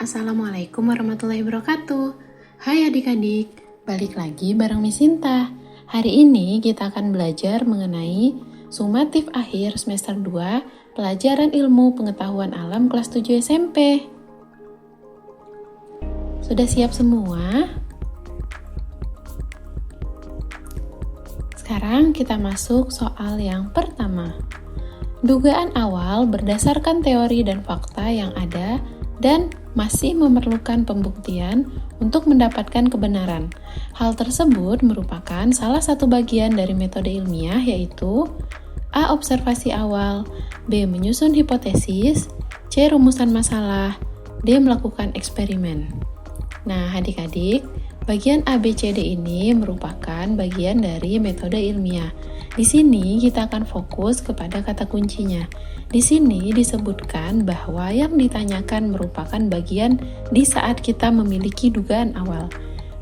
Assalamualaikum warahmatullahi wabarakatuh. Hai adik-adik, balik lagi bareng Miss Sinta. Hari ini kita akan belajar mengenai sumatif akhir semester 2 pelajaran ilmu pengetahuan alam kelas 7 SMP. Sudah siap semua? Sekarang kita masuk soal yang pertama. Dugaan awal berdasarkan teori dan fakta yang ada dan masih memerlukan pembuktian untuk mendapatkan kebenaran. Hal tersebut merupakan salah satu bagian dari metode ilmiah, yaitu A. Observasi awal, B. Menyusun hipotesis, C. Rumusan masalah, D. Melakukan eksperimen. Nah, adik-adik, bagian A, B, C, D ini merupakan bagian dari metode ilmiah. Di sini kita akan fokus kepada kata kuncinya. Di sini disebutkan bahwa yang ditanyakan merupakan bagian di saat kita memiliki dugaan awal.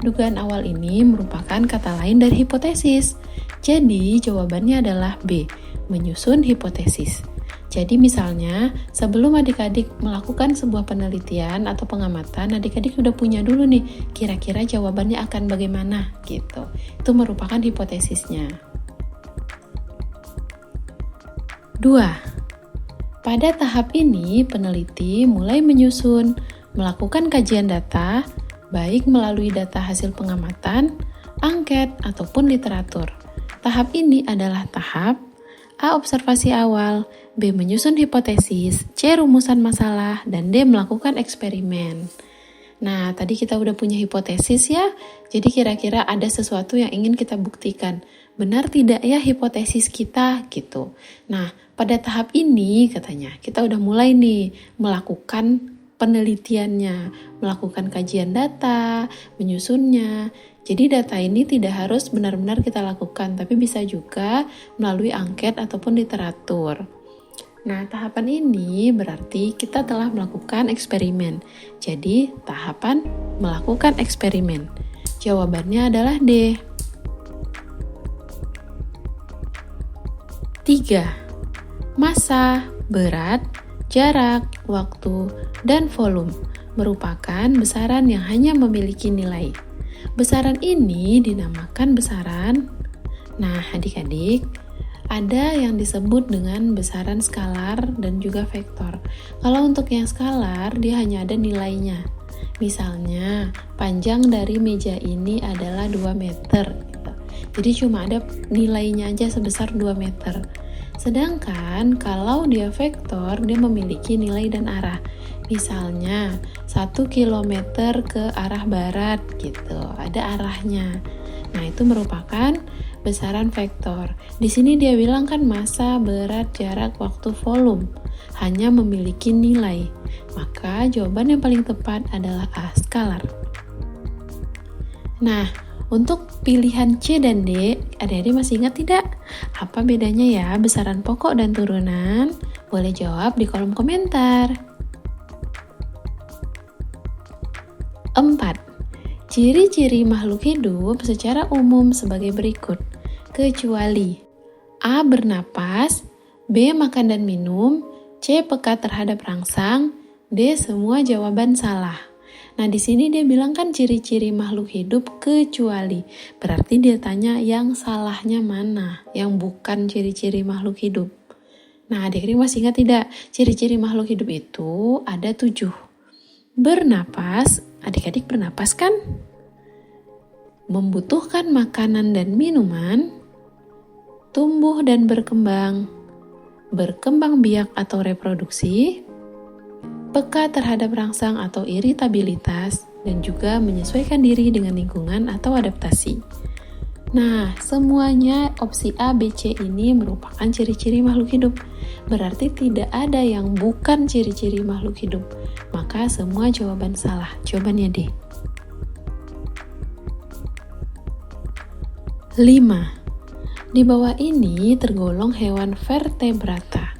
Dugaan awal ini merupakan kata lain dari hipotesis. Jadi jawabannya adalah B, menyusun hipotesis. Jadi misalnya, sebelum adik-adik melakukan sebuah penelitian atau pengamatan, adik-adik sudah punya dulu nih, kira-kira jawabannya akan bagaimana gitu. Itu merupakan hipotesisnya. 2. Pada tahap ini, peneliti mulai menyusun, melakukan kajian data, baik melalui data hasil pengamatan, angket, ataupun literatur. Tahap ini adalah tahap A. Observasi awal, B. Menyusun hipotesis, C. Rumusan masalah, dan D. Melakukan eksperimen. Nah, tadi kita udah punya hipotesis ya, jadi kira-kira ada sesuatu yang ingin kita buktikan. Benar tidak ya hipotesis kita gitu. Nah, pada tahap ini katanya, kita udah mulai nih melakukan penelitiannya, melakukan kajian data, menyusunnya. Jadi data ini tidak harus benar-benar kita lakukan, tapi bisa juga melalui angket ataupun literatur. Nah, tahapan ini berarti kita telah melakukan eksperimen. Jadi, tahapan melakukan eksperimen. Jawabannya adalah D. 3. Massa, berat, jarak, waktu, dan volume merupakan besaran yang hanya memiliki nilai. Besaran ini dinamakan besaran. Nah, adik-adik, ada yang disebut dengan besaran skalar dan juga vektor. Kalau untuk yang skalar, dia hanya ada nilainya. Misalnya, panjang dari meja ini adalah 2 meter. Jadi cuma ada nilainya aja sebesar 2 meter. Sedangkan kalau dia vektor, dia memiliki nilai dan arah. Misalnya 1 kilometer ke arah barat gitu, ada arahnya. Nah, itu merupakan besaran vektor. Di sini dia bilang kan massa, berat, jarak, waktu, volume hanya memiliki nilai. Maka jawaban yang paling tepat adalah A, skalar. Nah, untuk pilihan C dan D, adik-adik masih ingat tidak? Apa bedanya ya besaran pokok dan turunan? Boleh jawab di kolom komentar. 4. Ciri-ciri makhluk hidup secara umum sebagai berikut. Kecuali A. Bernapas, B. Makan dan minum, C. Peka terhadap rangsang, D. Semua jawaban salah. Nah, di sini dia bilang kan ciri-ciri makhluk hidup kecuali. Berarti dia tanya yang salahnya mana, yang bukan ciri-ciri makhluk hidup. Nah, adik-adik masih ingat tidak? Ciri-ciri makhluk hidup itu ada 7. Bernapas, adik-adik bernapas kan? Membutuhkan makanan dan minuman, tumbuh dan berkembang biak atau reproduksi, peka terhadap rangsang atau iritabilitas, dan juga menyesuaikan diri dengan lingkungan atau adaptasi. Nah, semuanya opsi A, B, C ini merupakan ciri-ciri makhluk hidup. Berarti tidak ada yang bukan ciri-ciri makhluk hidup. Maka semua jawaban salah. Jawabannya D. 5. Di bawah ini tergolong hewan vertebrata,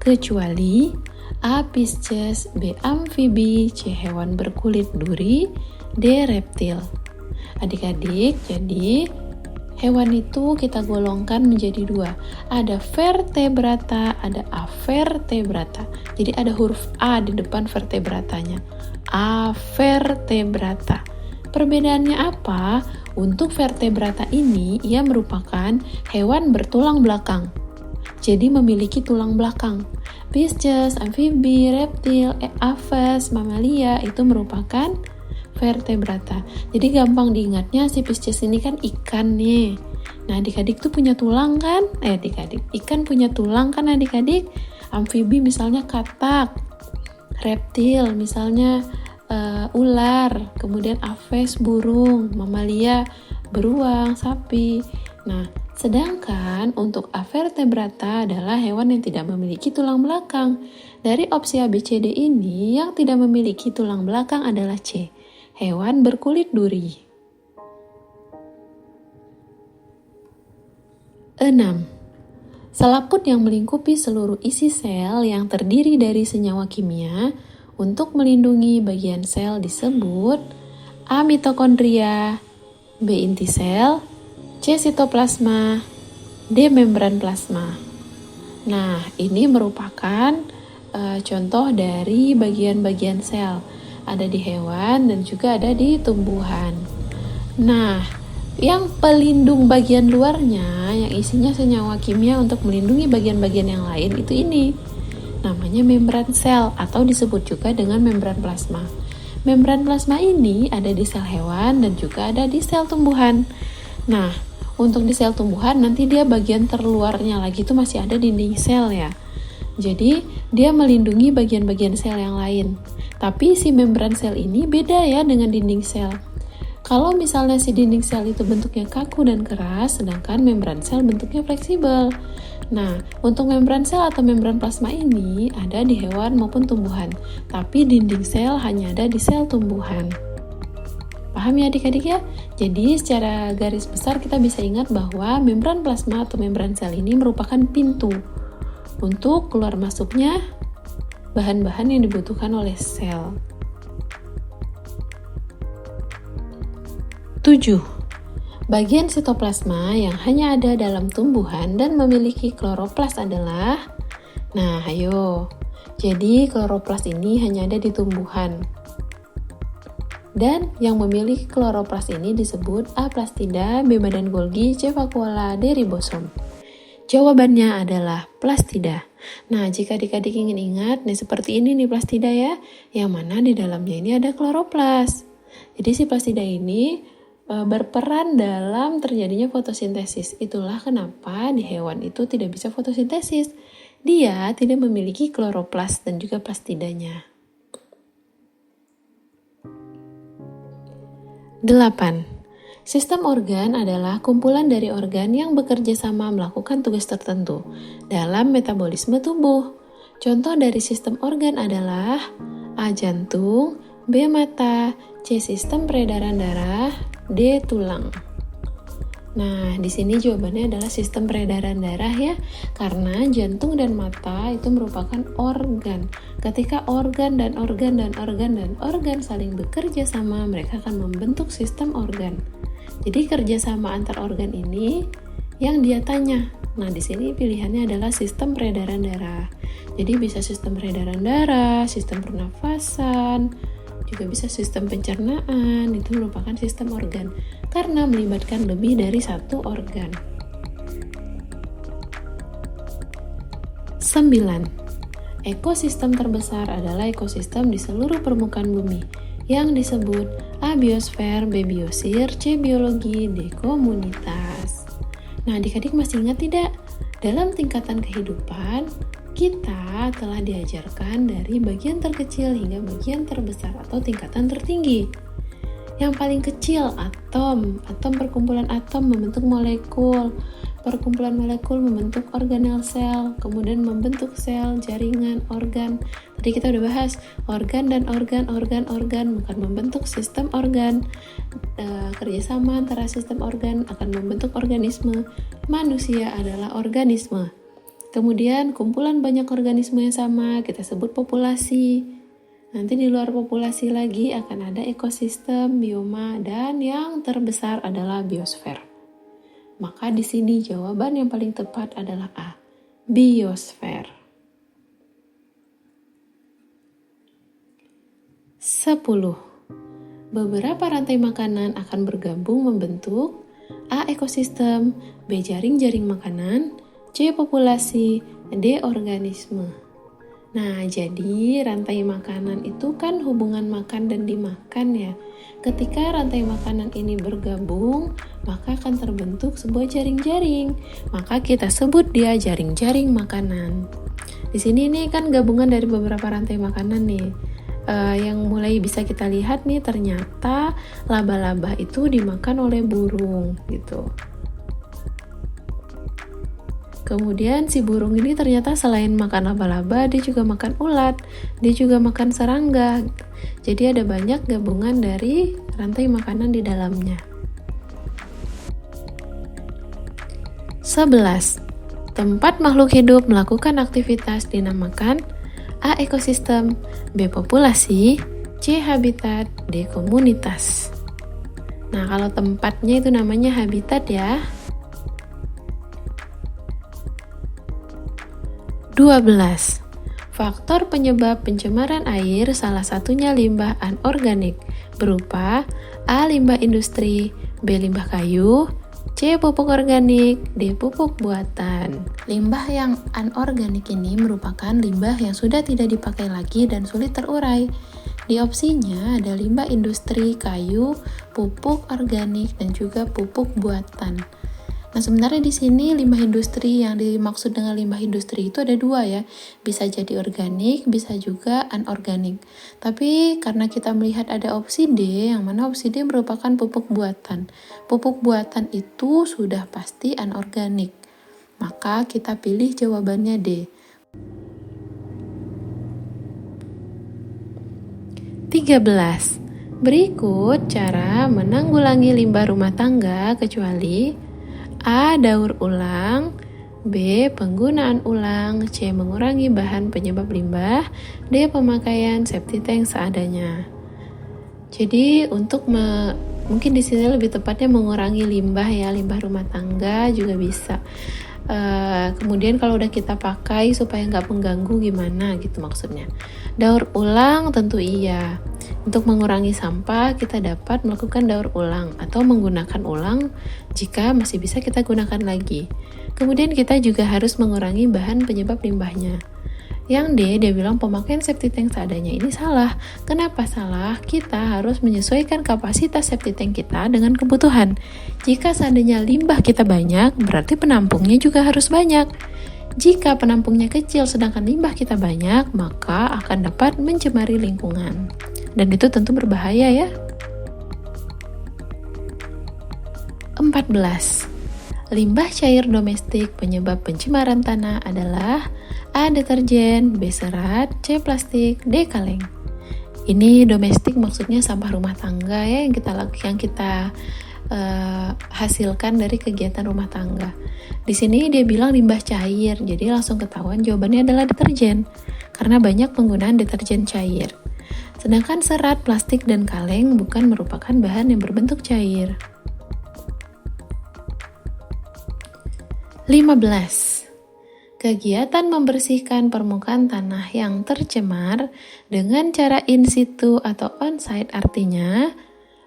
kecuali A. Pisces, B. Amfibi, C. Hewan berkulit duri, D. Reptil. Adik-adik, jadi Hewan itu kita golongkan menjadi dua. Ada vertebrata, ada avertebrata. Jadi ada huruf A di depan vertebratanya. Avertebrata. Perbedaannya apa? Untuk vertebrata ini, ia merupakan hewan bertulang belakang. Jadi memiliki tulang belakang. Pisces, amfibi, reptil, aves, mamalia itu merupakan vertebrata. Jadi gampang diingatnya, si Pisces ini kan ikan nih. Nah, adik-adik tuh punya tulang kan? Ikan punya tulang kan adik-adik? Amfibi misalnya katak. Reptil misalnya ular. Kemudian aves burung. Mamalia beruang, sapi. Nah, sedangkan untuk avertebrata adalah hewan yang tidak memiliki tulang belakang. Dari opsi A, B, C, D ini yang tidak memiliki tulang belakang adalah C. Hewan berkulit duri. 6. Selaput yang melingkupi seluruh isi sel yang terdiri dari senyawa kimia untuk melindungi bagian sel disebut A. Mitokondria, B. Inti sel, C. Sitoplasma, D. Membran plasma. Nah, ini merupakan contoh dari bagian-bagian sel. Ada di hewan dan juga ada di tumbuhan. Nah, yang pelindung bagian luarnya, yang isinya senyawa kimia untuk melindungi bagian-bagian yang lain itu ini. Namanya membran sel atau disebut juga dengan membran plasma. Membran plasma ini ada di sel hewan dan juga ada di sel tumbuhan. Nah, untuk di sel tumbuhan nanti dia bagian terluarnya lagi itu masih ada dinding sel ya. Jadi, dia melindungi bagian-bagian sel yang lain. Tapi si membran sel ini beda ya dengan dinding sel. Kalau misalnya si dinding sel itu bentuknya kaku dan keras, sedangkan membran sel bentuknya fleksibel. Nah, untuk membran sel atau membran plasma ini ada di hewan maupun tumbuhan. Tapi dinding sel hanya ada di sel tumbuhan. Paham ya adik-adik ya? Jadi secara garis besar kita bisa ingat bahwa membran plasma atau membran sel ini merupakan pintu untuk keluar masuknya bahan-bahan yang dibutuhkan oleh sel. 7. Bagian sitoplasma yang hanya ada dalam tumbuhan dan memiliki kloroplas adalah, nah ayo, jadi kloroplas ini hanya ada di tumbuhan. Dan yang memiliki kloroplas ini disebut A. Plastida, B. badan Golgi, C. vakuola, D. ribosom. Jawabannya adalah plastida. Nah, jika adik-adik ingin ingat, nih seperti ini nih plastida ya, yang mana di dalamnya ini ada kloroplas. Jadi si plastida ini berperan dalam terjadinya fotosintesis. Itulah kenapa di hewan itu tidak bisa fotosintesis. Dia tidak memiliki kloroplas dan juga plastidanya. 8. Sistem organ adalah kumpulan dari organ yang bekerja sama melakukan tugas tertentu dalam metabolisme tubuh. Contoh dari sistem organ adalah A. jantung, B. mata, C. sistem peredaran darah, D. tulang. Nah, di sini jawabannya adalah sistem peredaran darah ya, karena jantung dan mata itu merupakan organ. Ketika organ saling bekerja sama, mereka akan membentuk sistem organ. Jadi kerjasama antar organ ini yang dia tanya. Nah, di sini pilihannya adalah sistem peredaran darah. Jadi bisa sistem peredaran darah, sistem pernafasan, juga bisa sistem pencernaan, itu merupakan sistem organ karena melibatkan lebih dari satu organ. 9. Ekosistem terbesar adalah ekosistem di seluruh permukaan bumi yang disebut A. biosfer, B. biosir, C. biologi, D. komunitas. Nah, adik-adik masih ingat tidak? Dalam tingkatan kehidupan, kita telah diajarkan dari bagian terkecil hingga bagian terbesar atau tingkatan tertinggi. Yang paling kecil, atom. Perkumpulan atom membentuk molekul. Perkumpulan molekul membentuk organel sel, kemudian membentuk sel, jaringan, organ. Tadi kita udah bahas, organ dan organ akan membentuk sistem organ. Kerjasama antara sistem organ akan membentuk organisme. Manusia adalah organisme. Kemudian kumpulan banyak organisme yang sama kita sebut populasi. Nanti di luar populasi lagi akan ada ekosistem, bioma, dan yang terbesar adalah biosfer. Maka di sini jawaban yang paling tepat adalah A, biosfer. 10. Beberapa rantai makanan akan bergabung membentuk A. ekosistem, B. jaring-jaring makanan, C. populasi, D. organisme. Nah, jadi rantai makanan itu kan hubungan makan dan dimakan ya. Ketika rantai makanan ini bergabung, maka akan terbentuk sebuah jaring-jaring. Maka kita sebut dia jaring-jaring makanan. Di sini nih kan gabungan dari beberapa rantai makanan nih. Yang mulai bisa kita lihat nih, ternyata laba-laba itu dimakan oleh burung gitu. Kemudian si burung ini ternyata selain makan laba-laba, dia juga makan ulat, dia juga makan serangga. Jadi ada banyak gabungan dari rantai makanan di dalamnya. 11. Tempat makhluk hidup melakukan aktivitas dinamakan A. ekosistem, B. populasi, C. habitat, D. komunitas. Nah, kalau tempatnya itu namanya habitat ya. 12. Faktor penyebab pencemaran air salah satunya limbah anorganik berupa A. limbah industri, B. limbah kayu, C. pupuk organik, D. pupuk buatan. Limbah yang anorganik ini merupakan limbah yang sudah tidak dipakai lagi dan sulit terurai. Di opsinya ada limbah industri, kayu, pupuk organik, dan juga pupuk buatan. Nah, sebenarnya di sini limbah industri, yang dimaksud dengan limbah industri itu ada dua ya. Bisa jadi organik, bisa juga anorganik. Tapi karena kita melihat ada opsi D, yang mana opsi D merupakan pupuk buatan. Pupuk buatan itu sudah pasti anorganik. Maka kita pilih jawabannya D. 13. Berikut cara menanggulangi limbah rumah tangga kecuali A. daur ulang, B. penggunaan ulang, C. mengurangi bahan penyebab limbah, D. pemakaian septic tank seadanya. Jadi untuk mungkin di sini lebih tepatnya mengurangi limbah ya, limbah rumah tangga juga bisa. Kemudian kalau udah kita pakai supaya nggak mengganggu gimana gitu maksudnya. Daur ulang tentu iya. Untuk mengurangi sampah kita dapat melakukan daur ulang atau menggunakan ulang jika masih bisa kita gunakan lagi. Kemudian kita juga harus mengurangi bahan penyebab limbahnya. Yang D, dia bilang pemakaian septic tank seadanya. Ini salah. Kenapa salah? Kita harus menyesuaikan kapasitas septic tank kita dengan kebutuhan. Jika seandainya limbah kita banyak, berarti penampungnya juga harus banyak. Jika penampungnya kecil sedangkan limbah kita banyak, maka akan dapat mencemari lingkungan. Dan itu tentu berbahaya ya. 14. Limbah cair domestik penyebab pencemaran tanah adalah A. deterjen, B. serat, C. plastik, D. kaleng. Ini domestik maksudnya sampah rumah tangga ya, yang kita hasilkan dari kegiatan rumah tangga. Di sini dia bilang limbah cair, jadi langsung ketahuan jawabannya adalah deterjen karena banyak penggunaan deterjen cair. Sedangkan serat, plastik, dan kaleng bukan merupakan bahan yang berbentuk cair. 15. Kegiatan membersihkan permukaan tanah yang tercemar dengan cara in situ atau on-site artinya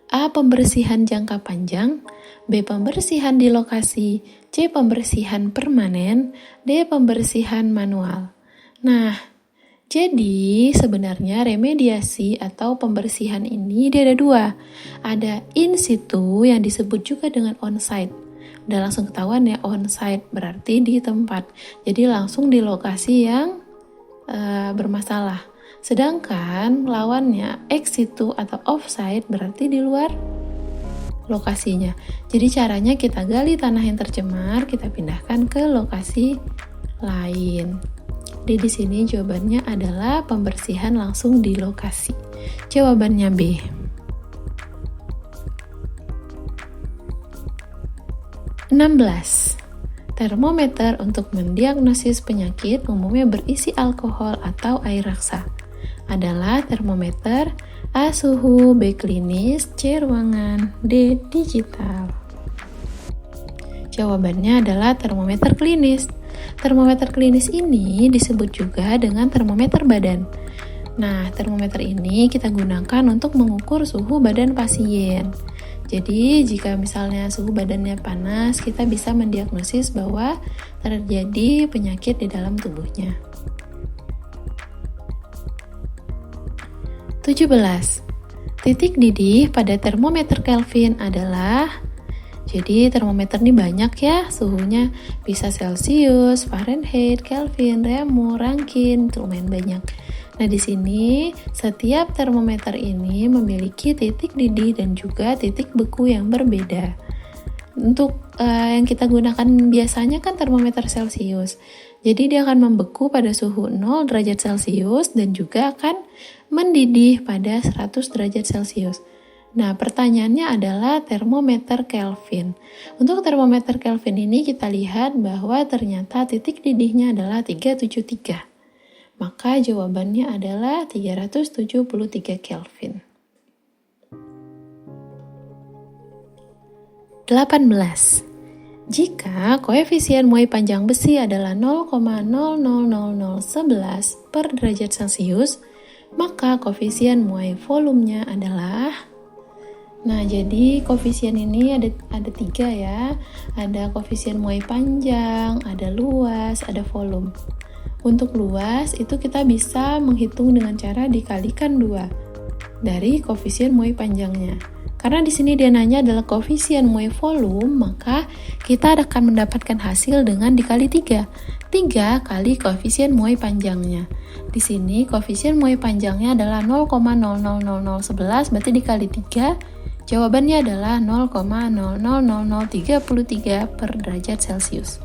A. pembersihan jangka panjang, B. pembersihan di lokasi, C. pembersihan permanen, D. pembersihan manual. Nah, jadi sebenarnya remediasi atau pembersihan ini ada dua. Ada in situ yang disebut juga dengan on-site. Udah langsung ketahuan ya, on-site berarti di tempat. Jadi langsung di lokasi yang bermasalah. Sedangkan lawannya ex situ atau off-site berarti di luar lokasinya. Jadi caranya kita gali tanah yang tercemar, kita pindahkan ke lokasi lain. Jadi di sini jawabannya adalah pembersihan langsung di lokasi. Jawabannya B. 16. Termometer untuk mendiagnosis penyakit umumnya berisi alkohol atau air raksa. Adalah termometer A. suhu, B. klinis, C. ruangan, D. digital. Jawabannya adalah termometer klinis. Termometer klinis ini disebut juga dengan termometer badan. Nah, termometer ini kita gunakan untuk mengukur suhu badan pasien. Jadi, jika misalnya suhu badannya panas, kita bisa mendiagnosis bahwa terjadi penyakit di dalam tubuhnya. 17. Titik didih pada termometer Kelvin adalah, jadi termometer ini banyak ya, suhunya bisa Celsius, Fahrenheit, Kelvin, Reaumur, Rankine, itu lumayan banyak. Nah, di sini setiap termometer ini memiliki titik didih dan juga titik beku yang berbeda. Untuk yang kita gunakan biasanya kan termometer Celsius. Jadi dia akan membeku pada suhu 0 derajat Celsius dan juga akan mendidih pada 100 derajat Celsius. Nah, pertanyaannya adalah termometer Kelvin. Untuk termometer Kelvin ini kita lihat bahwa ternyata titik didihnya adalah 373. Maka jawabannya adalah 373 Kelvin. 18. Jika koefisien muai panjang besi adalah 0,000011 per derajat Celcius, maka koefisien muai volumenya adalah, nah jadi koefisien ini ada 3 ya, ada koefisien muai panjang, ada luas, ada volume. Untuk luas itu kita bisa menghitung dengan cara dikalikan 2 dari koefisien muai panjangnya. Karena di sini dia nanya adalah koefisien muai volume, maka kita akan mendapatkan hasil dengan dikali 3. 3 kali koefisien muai panjangnya. Di sini koefisien muai panjangnya adalah 0,000011, berarti dikali 3, jawabannya adalah 0,000033 per derajat Celcius.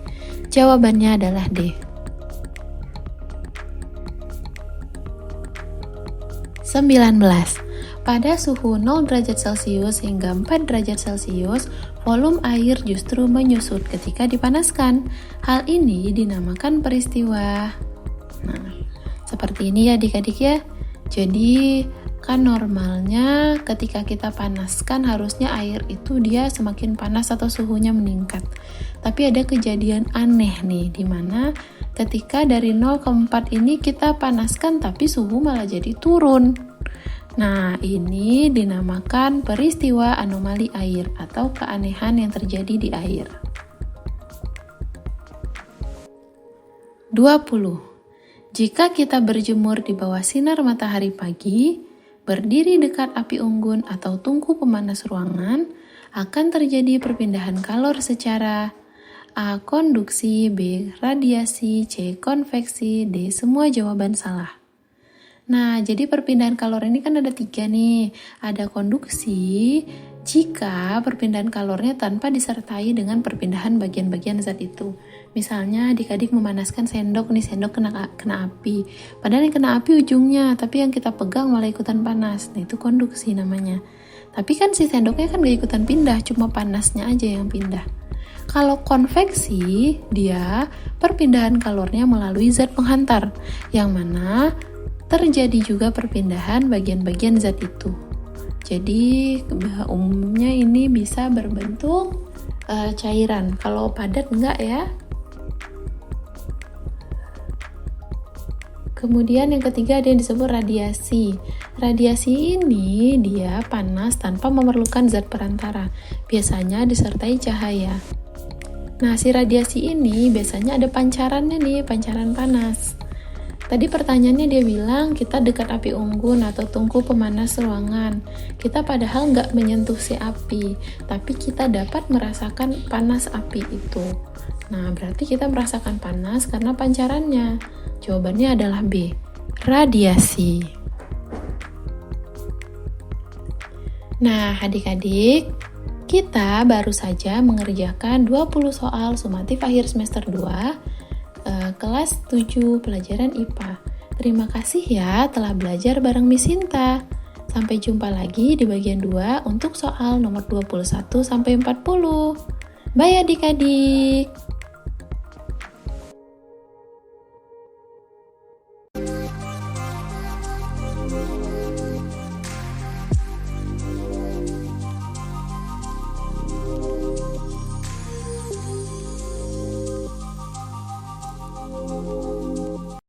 Jawabannya adalah D. 19. Pada suhu 0 derajat Celcius hingga 4 derajat Celcius, volume air justru menyusut ketika dipanaskan. Hal ini dinamakan peristiwa. Nah, seperti ini ya adik-adik ya. Jadi, kan normalnya ketika kita panaskan harusnya air itu dia semakin panas atau suhunya meningkat. Tapi ada kejadian aneh nih, di mana ketika dari 0 ke 4 ini kita panaskan tapi suhu malah jadi turun. Nah, ini dinamakan peristiwa anomali air atau keanehan yang terjadi di air. 20. Jika kita berjemur di bawah sinar matahari pagi, berdiri dekat api unggun atau tungku pemanas ruangan, akan terjadi perpindahan kalor secara A. Konduksi, B. Radiasi, C. Konveksi, D. Semua jawaban salah. Nah, jadi perpindahan kalor ini kan ada 3 nih. Ada konduksi, jika perpindahan kalornya tanpa disertai dengan perpindahan bagian-bagian zat itu. Misalnya adik-adik memanaskan sendok nih, sendok kena api. Padahal yang kena api ujungnya, tapi yang kita pegang malah ikutan panas. Nah, itu konduksi namanya. Tapi kan si sendoknya kan gak ikutan pindah, cuma panasnya aja yang pindah. Kalau konveksi, dia perpindahan kalornya melalui zat penghantar, yang mana terjadi juga perpindahan bagian-bagian zat itu. Jadi umumnya ini bisa berbentuk cairan. Kalau padat enggak ya. Kemudian yang ketiga ada yang disebut radiasi. Radiasi ini dia panas tanpa memerlukan zat perantara. Biasanya disertai cahaya. Nah, si radiasi ini biasanya ada pancarannya nih, pancaran panas. Tadi pertanyaannya dia bilang kita dekat api unggun atau tungku pemanas ruangan. Kita padahal nggak menyentuh si api, tapi kita dapat merasakan panas api itu. Nah, berarti kita merasakan panas karena pancarannya. Jawabannya adalah B, radiasi. Nah, adik-adik, kita baru saja mengerjakan 20 soal sumatif akhir semester 2, kelas 7 pelajaran IPA. Terima kasih ya telah belajar bareng Miss Sinta. Sampai jumpa lagi di bagian 2 untuk soal nomor 21 sampai 40. Bye adik-adik.